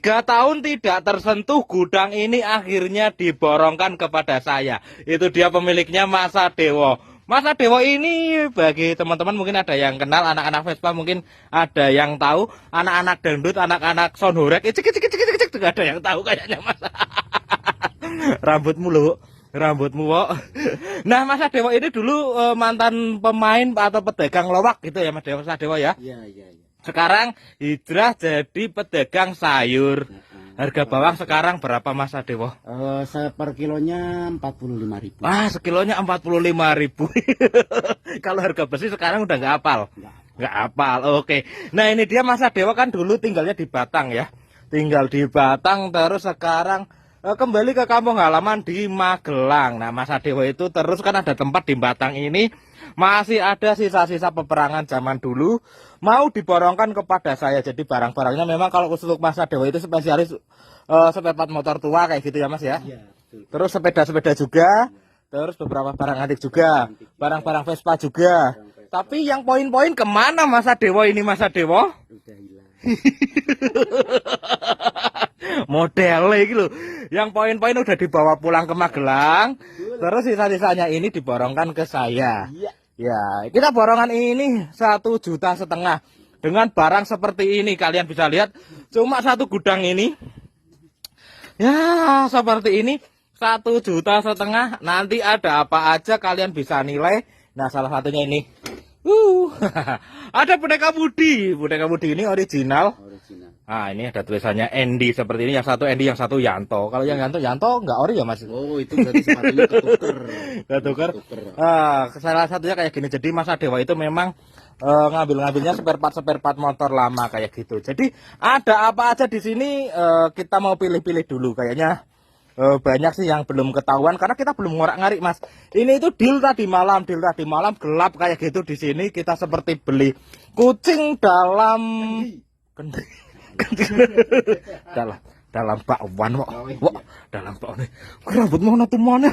3 tahun tidak tersentuh, gudang ini akhirnya diborongkan kepada saya. Itu dia pemiliknya, Mas Sadewo. Mas Sadewo ini bagi teman-teman mungkin ada yang kenal, anak-anak Vespa mungkin ada yang tahu, anak-anak dangdut, anak-anak soundhorek, cek juga ada yang tahu kayaknya Mas. Rambutmu loh, rambutmu kok. Nah, Mas Sadewo ini dulu mantan pemain atau pedagang lowak gitu ya Mas Sadewo ya? Iya. Sekarang hijrah jadi pedagang sayur. Harga bawang sekarang berapa Mas Sadewo? Per kilonya 45.000. Ah, sekilonya 45.000. Kalau harga besi sekarang udah nggak hafal. Nggak hafal. Oke. Nah, ini dia Mas Sadewo kan dulu tinggalnya di Batang ya. Tinggal di Batang terus sekarang kembali ke kampung halaman di Magelang. Nah, Mas Sadewo itu terus kan ada tempat di Batang ini masih ada sisa-sisa peperangan zaman dulu mau diborongkan kepada saya. Jadi barang-barangnya memang kalau untuk Mas Sadewo itu spesialis spare part motor tua kayak gitu ya Mas ya. Iya, betul. Terus sepeda-sepeda juga, terus beberapa barang antik juga, barang-barang Vespa juga. Tapi yang poin-poin kemana Mas Sadewo ini Mas Sadewo? Udah hilang. Modelnya gitu loh. Yang poin-poin udah dibawa pulang ke Magelang. Terus sisa-sisanya ini diborongkan ke saya. Ya, kita borongan ini 1,5 juta dengan barang seperti ini. Kalian bisa lihat cuma satu gudang ini. Ya, seperti ini 1,5 juta. Nanti ada apa aja kalian bisa nilai. Nah, salah satunya ini. Ada boneka Budi. Boneka Budi ini original. Nah, ini ada tulisannya Andy seperti ini. Yang satu Andy, yang satu Yanto. Kalau yang Yanto nggak ori ya Mas? Oh, itu berarti sepatunya ketuker. Ketuker. Salah satunya kayak gini. Jadi Mas Sadewo itu memang ngambilnya spare part motor lama kayak gitu. Jadi ada apa aja di sini kita mau pilih-pilih dulu. Kayaknya banyak sih yang belum ketahuan karena kita belum ngorak-ngarik Mas. Ini itu deal tadi malam gelap kayak gitu di sini. Kita seperti beli kucing dalam dalam bakwan kok. Wah, dalam bakwan. Rambutmu ono tumone.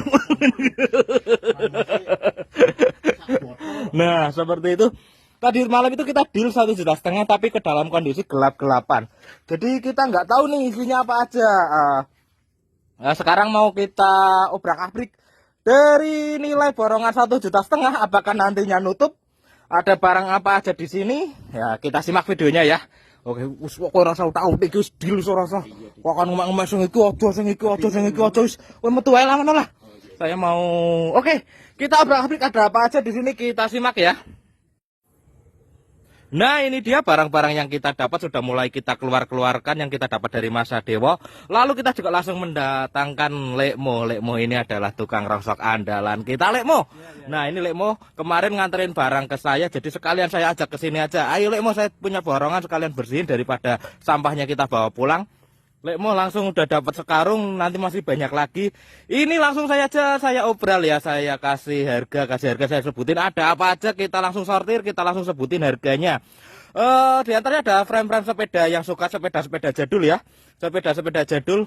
Nah, seperti itu. Tadi malam itu kita deal 1,5 juta tapi ke dalam kondisi gelap-gelapan. Jadi kita nggak tahu nih isinya apa aja. Nah, sekarang mau kita obrak-abrik dari nilai borongan 1,5 juta. Apakah nantinya nutup? Ada barang apa aja di sini? Ya, kita simak videonya ya. Oke, wis kok ora usah tahu iki wis deal ora usah. Kok kan ngomong sing iki aja wis kowe metu ae lah. Saya mau. Oke, kita obrak-abrik ada apa aja di sini kita simak ya. Nah, ini dia barang-barang yang kita dapat sudah mulai kita keluarkan yang kita dapat dari Mas Sadewo. Lalu kita juga langsung mendatangkan Lekmo. Lekmo ini adalah tukang rongsok andalan kita, Lekmo. Nah, ini Lekmo kemarin nganterin barang ke saya, jadi sekalian saya ajak ke sini aja. Ayo Lekmo, saya punya borongan sekalian bersihin daripada sampahnya kita bawa pulang. Lekmo langsung udah dapat sekarung, nanti masih banyak lagi. Ini langsung saya obral ya, saya kasih harga, saya sebutin ada apa aja, kita langsung sortir, kita langsung sebutin harganya. Di antaranya ada frame-frame sepeda yang suka sepeda-sepeda jadul ya. Sepeda-sepeda jadul.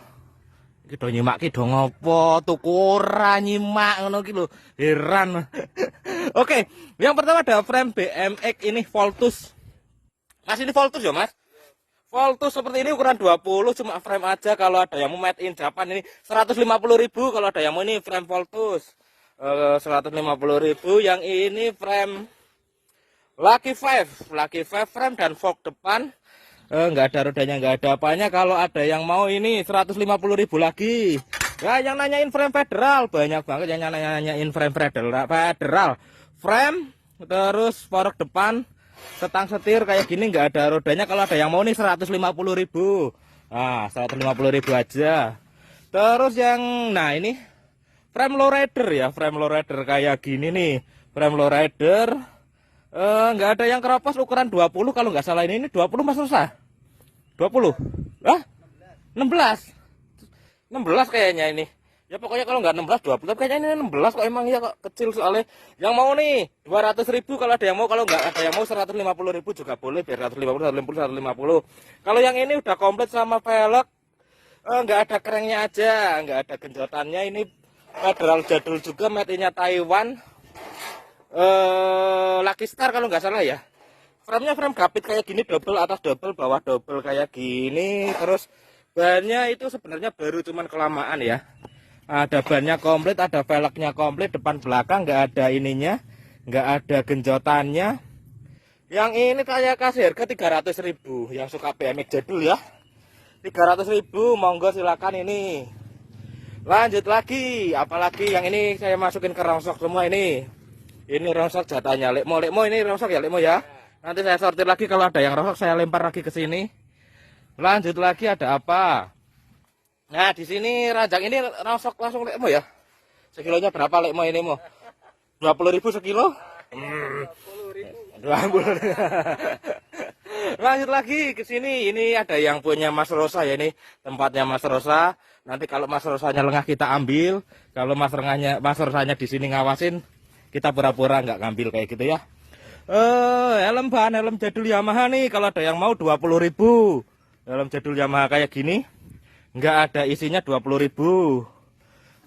Kita nyimak kita ngopo, tukura nyimak ngono ki lho. Heran. Oke, yang pertama ada frame BMX ini Voltus. Mas ini Voltus ya, Mas? Voltus seperti ini ukuran 20 cuma frame aja. Kalau ada yang mau made in Japan ini 150.000. Kalau ada yang mau ini frame Voltus 150.000. Yang ini frame Lucky 5 frame dan fork depan. Nggak ada rodanya, nggak ada apanya. Kalau ada yang mau ini 150.000 lagi. Nah, yang nanyain frame federal banyak banget yang nanyain frame federal. Frame terus fork depan. Setang setir kayak gini nggak ada rodanya. Kalau ada yang mau nih 150.000. Nah, 150.000 aja. Terus yang nah ini frame lowrider ya, frame lowrider kayak gini nih. Frame lowrider nggak ada yang keropos ukuran 20 kalau nggak salah ini 20 Mas Rusa. 20. 16 kayaknya ini. Ya pokoknya kalau nggak 16 20 tapi kayaknya ini 16 kok, emang ya kok kecil soalnya. Yang mau nih 200.000 kalau ada yang mau, kalau nggak ada yang mau 150.000 juga boleh, biar 150. Kalau yang ini udah komplit sama velg, nggak ada kerennya aja, nggak ada genjotannya. Ini federal jadul juga, made in-nya Taiwan. Lucky Star kalau nggak salah ya. Frame-nya frame gapit kayak gini, double atas double bawah double kayak gini. Terus Bannya itu sebenarnya baru, cuman kelamaan ya. Ada bannya komplit, ada velgnya komplit, depan belakang nggak ada ininya, nggak ada genjotannya. Yang ini saya kasih harga 300.000. Yang suka BMX jadul ya, 300.000, monggo silakan ini. Lanjut lagi, apalagi yang ini saya masukin ke rongsok semua ini. Ini rongsok jatahnya lekmo ini rongsok ya lekmo ya. Nanti saya sortir lagi, kalau ada yang rongsok saya lempar lagi ke sini. Lanjut lagi ada apa? Nah di sini ranjang ini rongsok langsung lekmo ya. Sekilonya berapa lekmo ini mo? 20.000 sekilo? 20.000. Lanjut lagi ke sini, ini ada yang punya Mas Rosa ya, ini tempatnya Mas Rosa. Nanti kalau Mas Rosanya lengah kita ambil, kalau Mas Rosanya di sini ngawasin, kita pura-pura nggak ngambil kayak gitu ya. Helm bahan helm jadul Yamaha nih, kalau ada yang mau 20.000. Helm jadul Yamaha kayak gini, nggak ada isinya 20.000.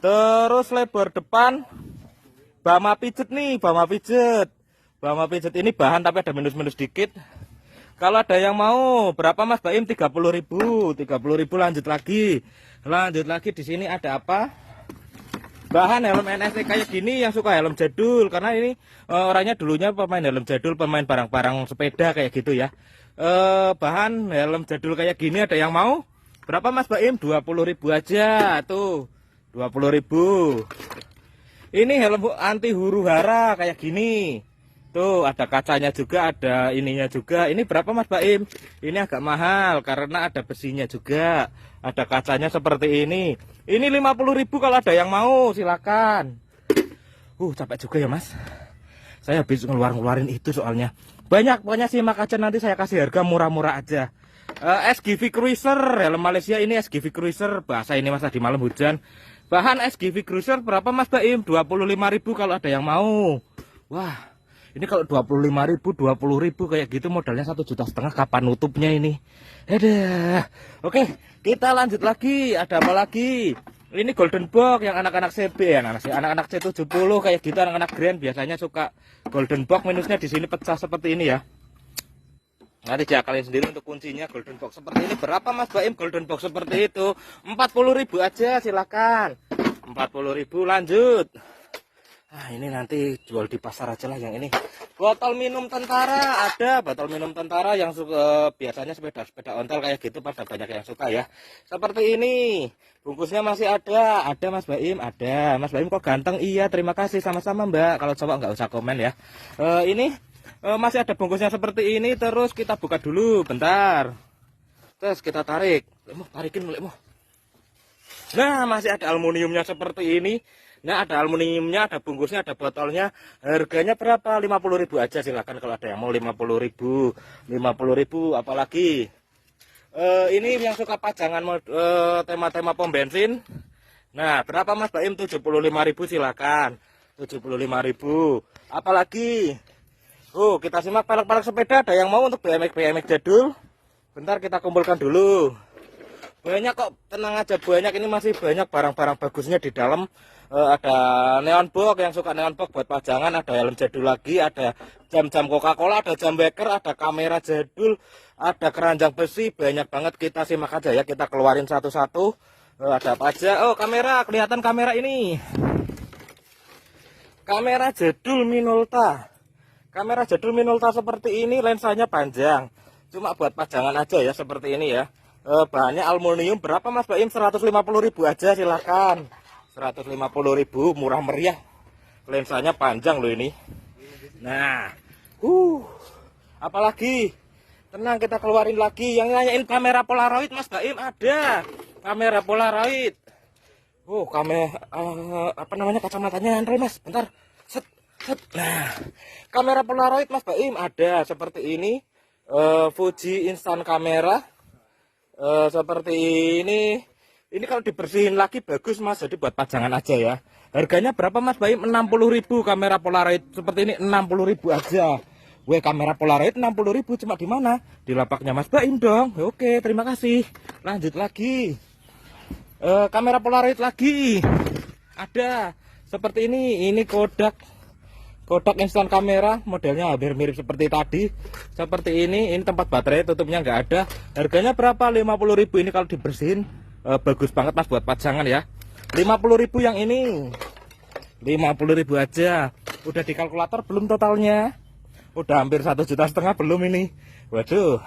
Terus lebar depan Bama pijet nih, Bama pijet. Bama pijet ini bahan tapi ada minus-minus dikit. Kalau ada yang mau, berapa Mas Baim? 30.000. 30.000. Lanjut lagi di sini ada apa? Bahan helm NST kayak gini, yang suka helm jadul, karena ini orangnya dulunya pemain helm jadul, pemain barang-barang sepeda kayak gitu ya. Bahan helm jadul kayak gini, ada yang mau? Berapa Mas Baim? 20.000 aja tuh. 20.000. Ini helm anti huru-hara kayak gini. Tuh ada kacanya juga, ada ininya juga. Ini berapa Mas Baim? Ini agak mahal karena ada besinya juga. Ada kacanya seperti ini. Ini 50.000 kalau ada yang mau, silakan. Capek juga ya Mas. Saya habis ngeluarin itu soalnya. Pokoknya simak aja, nanti saya kasih harga murah-murah aja. SGV Cruiser, helm Malaysia ini SGV Cruiser. Bahasa ini Mas tadi malam hujan. Bahan SGV Cruiser berapa Mas Baim? 25.000 kalau ada yang mau. Wah. Ini kalau 25.000, 20.000 kayak gitu modalnya 1,5 juta, kapan nutupnya ini? Oke, kita lanjut lagi. Ada apa lagi? Ini golden box yang anak-anak CB ya, anak-anak C70 kayak gitu, anak-anak grand biasanya suka golden box. Minusnya di sini pecah seperti ini ya. Nanti diakalin sendiri untuk kuncinya. Golden box seperti ini berapa Mas Baim? Golden box seperti itu 40.000 aja, silakan. 40.000. Lanjut. Nah ini nanti jual di pasar aja lah yang ini. Botol minum tentara ada, botol minum tentara yang suka biasanya sepeda ontel kayak gitu pada banyak yang suka ya. Seperti ini. Bungkusnya masih ada Mas Baim, ada. Mas Baim kok ganteng? Iya, terima kasih sama-sama Mbak. Kalau cowok nggak usah komen ya. Ini masih ada bungkusnya seperti ini. Terus kita buka dulu, bentar. Terus kita tarik. Tarikin mulai. Nah, masih ada aluminiumnya seperti ini. Nah, ada aluminiumnya, ada bungkusnya, ada botolnya. Harganya berapa? 50.000 aja, silakan kalau ada yang mau. 50.000. 50.000. Apalagi ini yang suka pajangan tema-tema pom bensin. Nah, berapa Mas Baim? 75.000, silakan. 75.000. Apalagi kita simak pelek-pelek sepeda. Ada yang mau untuk BMX jadul? Bentar kita kumpulkan dulu. Banyak kok, tenang aja, banyak. Ini masih banyak barang-barang bagusnya di dalam. Ada neon box, yang suka neon box buat pajangan. Ada helm jadul lagi, ada jam-jam Coca-Cola, ada jam beker, ada kamera jadul, ada keranjang besi. Banyak banget, kita simak aja ya, kita keluarin satu-satu. Ada apa aja? Kamera, kelihatan kamera ini. Kamera jadul Minolta. Kamera jadul Minolta seperti ini, lensanya panjang. Cuma buat pajangan aja ya, seperti ini ya. Bahannya aluminium. Berapa Mas Baim? 150.000 aja, silakan. 150.000, murah meriah. Lensanya panjang loh ini. Nah, apalagi? Tenang, kita keluarin lagi. Yang nanyain kamera Polaroid Mas Baim, ada. Kamera Polaroid. Apa namanya, kacamatanya Andre Mas, bentar. Set. Nah, kamera Polaroid Mas Baim ada seperti ini. Fuji instan kamera. Seperti ini. Ini kalau dibersihin lagi bagus Mas, jadi buat pajangan aja ya. Harganya berapa Mas Baim? 60.000 kamera Polaroid seperti ini, 60.000 aja. Kamera Polaroid 60.000 cuma di mana? Di lapaknya Mas Baim dong. Oke, terima kasih. Lanjut lagi. Kamera Polaroid lagi. Ada seperti ini Kodak Kotak instan kamera, modelnya hampir mirip seperti tadi. Seperti ini tempat baterai, tutupnya nggak ada. Harganya berapa? 50.000 ini kalau dibersihin. Bagus banget mas buat pajangan ya. 50.000 yang ini. 50.000 aja. Udah di kalkulator belum totalnya? Udah hampir 1,5 juta belum ini. Waduh.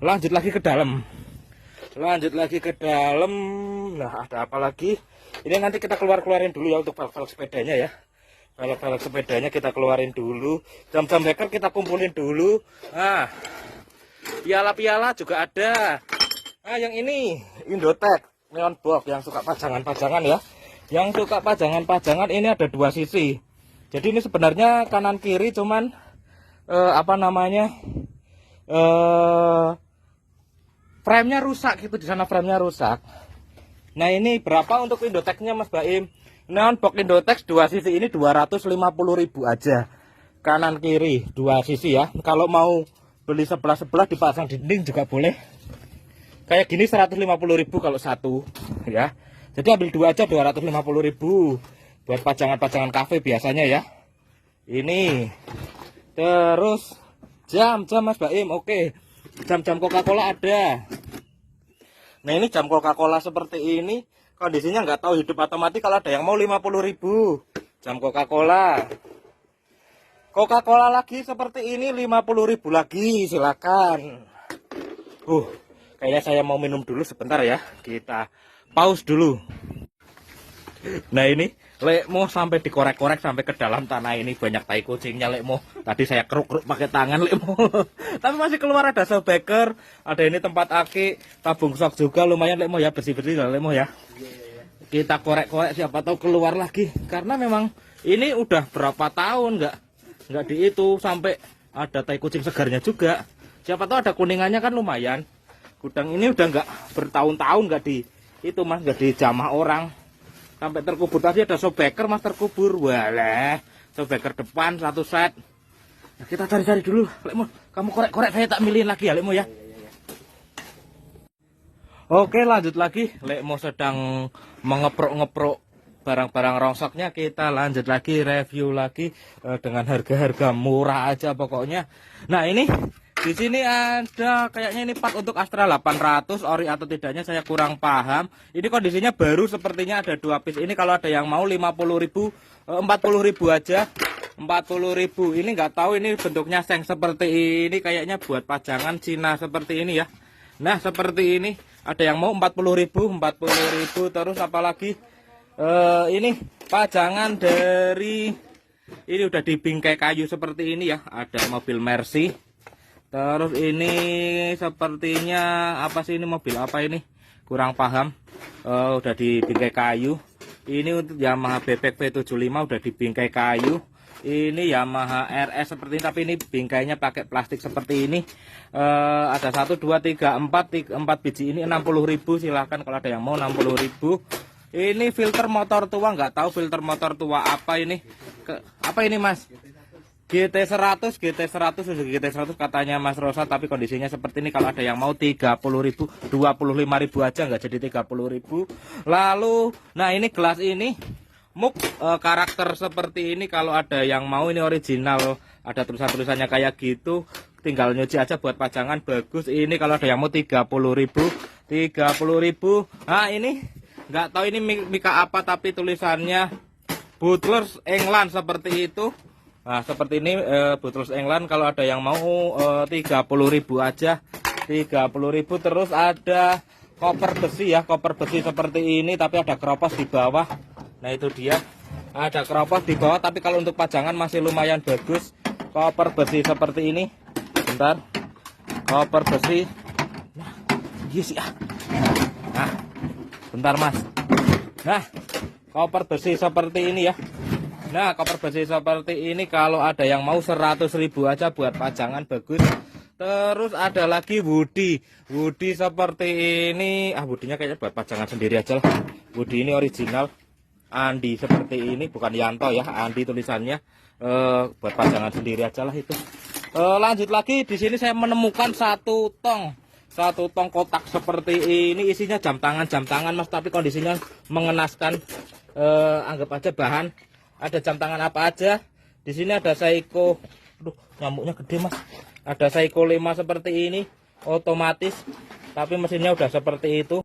Lanjut lagi ke dalam. Nah, ada apa lagi? Ini nanti kita keluarin dulu ya untuk velg sepedanya ya. Velg sepedanya kita keluarin dulu. Jam-jam beker kita kumpulin dulu. Nah, piala-piala juga ada. Nah, yang ini Indotech neon box yang suka pajangan-pajangan ya. Yang suka pajangan-pajangan ini ada 2 sisi. Jadi ini sebenarnya kanan kiri cuman frame-nya rusak gitu, di sana frame-nya rusak. Nah, ini berapa untuk Indotech-nya Mas Baim? Neon box Indotech 2 sisi ini 250.000 aja. Kanan kiri 2 sisi ya. Kalau mau beli sebelah-sebelah dipasang dinding juga boleh. Kayak gini 150.000 kalau satu ya. Jadi ambil 2 aja 250.000 buat pajangan-pajangan kafe biasanya ya. Ini. Terus jam Mas Baim. Oke. Jam Coca-Cola ada. Nah, ini jam Coca-Cola seperti ini. Kondisinya nggak tahu hidup atau mati. Kalau ada yang mau 50.000 jam Coca-Cola. Coca-Cola lagi seperti ini 50.000 lagi, silakan. Kayaknya saya mau minum dulu sebentar ya. Kita pause dulu. Nah, ini Lekmo sampai dikorek-korek sampai ke dalam tanah ini, banyak tai kucingnya Lekmo. Tadi saya keruk-keruk pakai tangan Lekmo. Tapi masih keluar ada shockbreaker, ada ini tempat aki, tabung shock juga lumayan Lekmo ya, bersih-bersih lah Lekmo ya. Kita korek-korek siapa tahu keluar lagi, karena memang ini udah berapa tahun nggak di itu, sampai ada tai kucing segarnya juga. Siapa tahu ada kuningannya kan lumayan. Gudang ini udah nggak bertahun-tahun nggak di itu mas, nggak dijamah orang. Sampai terkubur tadi ada shockbreaker mas, terkubur. Walah, shockbreaker depan 1 set. Nah, kita cari-cari dulu Lekmo. Kamu korek-korek, saya tak milihin lagi ya Lekmo ya. Oke, lanjut lagi. Lekmo sedang mengeprok-ngeprok barang-barang rongsoknya. Kita lanjut lagi, review lagi dengan harga-harga murah aja pokoknya. Nah, ini di sini ada kayaknya ini part untuk Astra 800 ori atau tidaknya saya kurang paham. Ini kondisinya baru, sepertinya ada 2 piece. Ini kalau ada yang mau 50.000, 40.000 aja. 40.000. Ini nggak tahu ini bentuknya seng seperti ini, kayaknya buat pajangan Cina seperti ini ya. Nah, seperti ini. Ada yang mau 40.000, 40.000. Terus apalagi ini pajangan dari ini udah di bingkai kayu seperti ini ya. Ada mobil Mercy. Terus ini sepertinya apa sih ini, mobil apa ini? Kurang paham. Udah di bingkai kayu. Ini untuk Yamaha Bebek V75 udah di bingkai kayu. Ini Yamaha RS seperti ini, tapi ini bingkainya pakai plastik seperti ini. Ada 1, 2, 3, 4 biji ini 60.000, silahkan kalau ada yang mau 60.000. Ini filter motor tua, nggak tahu filter motor tua apa ini. Apa ini mas? GT100 katanya Mas Rosa, tapi kondisinya seperti ini. Kalau ada yang mau 30.000, 25.000 aja, nggak jadi 30.000. Lalu, nah ini gelas ini muk karakter seperti ini. Kalau ada yang mau, ini original, ada tulisannya kayak gitu, tinggal nyuci aja buat pajangan, bagus. Ini kalau ada yang mau 30.000. Nah, ini nggak tahu ini mika apa, tapi tulisannya Butlers England seperti itu. Nah, seperti ini Butlers England. Kalau ada yang mau 30.000 aja, 30.000. Terus ada koper besi ya, koper besi seperti ini, tapi ada keropos di bawah. Nah, itu dia, ada keropos di bawah, tapi kalau untuk pajangan masih lumayan bagus. Koper besi seperti ini. Bentar, koper besi. Nah, yes ya. Nah, bentar mas. Nah, koper besi seperti ini ya. Nah, koper besi seperti ini kalau ada yang mau 100.000 aja buat pajangan, bagus. Terus ada lagi Woody seperti ini. Woody-nya kayaknya buat pajangan sendiri aja lah. Woody ini original Andi seperti ini, bukan Yanto ya, Andi tulisannya. Buat pajangan sendiri aja lah itu. Lanjut lagi, di sini saya menemukan satu tong kotak seperti ini, isinya jam tangan mas, tapi kondisinya mengenaskan. Anggap aja bahan, ada jam tangan apa aja. Di sini ada Seiko. Aduh, nyamuknya gede, Mas. Ada Seiko 5 seperti ini, otomatis. Tapi mesinnya udah seperti itu.